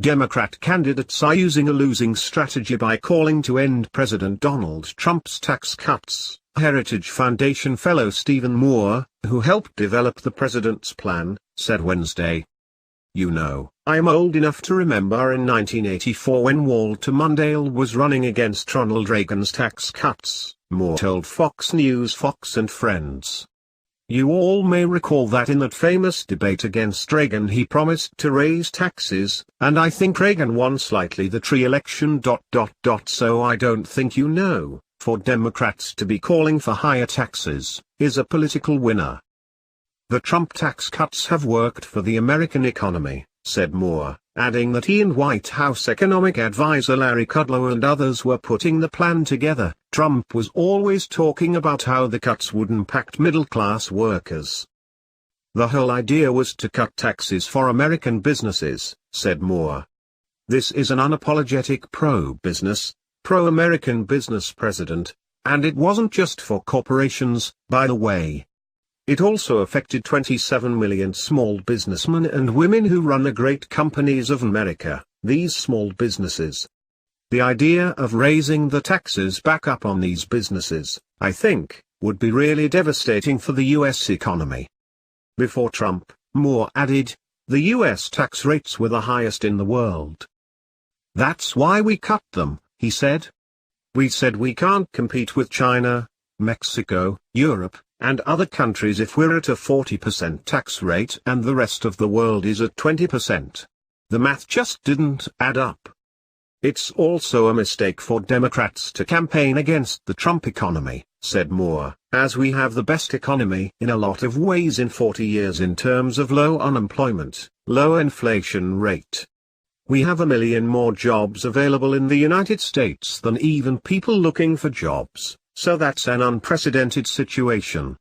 Democrat candidates are using a losing strategy by calling to end President Donald Trump's tax cuts, Heritage Foundation fellow Stephen Moore, who helped develop the president's plan, said Wednesday. "You know, I'm old enough to remember in 1984 when Walter Mondale was running against Ronald Reagan's tax cuts," Moore told Fox News Fox and Friends. "You all may recall that in that famous debate against Reagan he promised to raise taxes, and I think Reagan won slightly that re-election. So I don't think you know, for Democrats to be calling for higher taxes, is a political winner." "The Trump tax cuts have worked for the American economy," said Moore, adding that he and White House economic advisor Larry Kudlow and others were putting the plan together. "Trump was always talking about how the cuts would impact middle-class workers. The whole idea was to cut taxes for American businesses," said Moore. "This is an unapologetic pro-business, pro-American business president, and it wasn't just for corporations, by the way. It also affected 27 million small businessmen and women who run the great companies of America, these small businesses. The idea of raising the taxes back up on these businesses, I think, would be really devastating for the U.S. economy." Before Trump, Moore added, the U.S. tax rates were the highest in the world. "That's why we cut them," he said. "We said we can't compete with China, Mexico, Europe, and other countries if we're at a 40% tax rate and the rest of the world is at 20%. The math just didn't add up." "It's also a mistake for Democrats to campaign against the Trump economy," said Moore, "as we have the best economy in a lot of ways in 40 years in terms of low unemployment, low inflation rate. We have 1 million more jobs available in the United States than even people looking for jobs, so that's an unprecedented situation."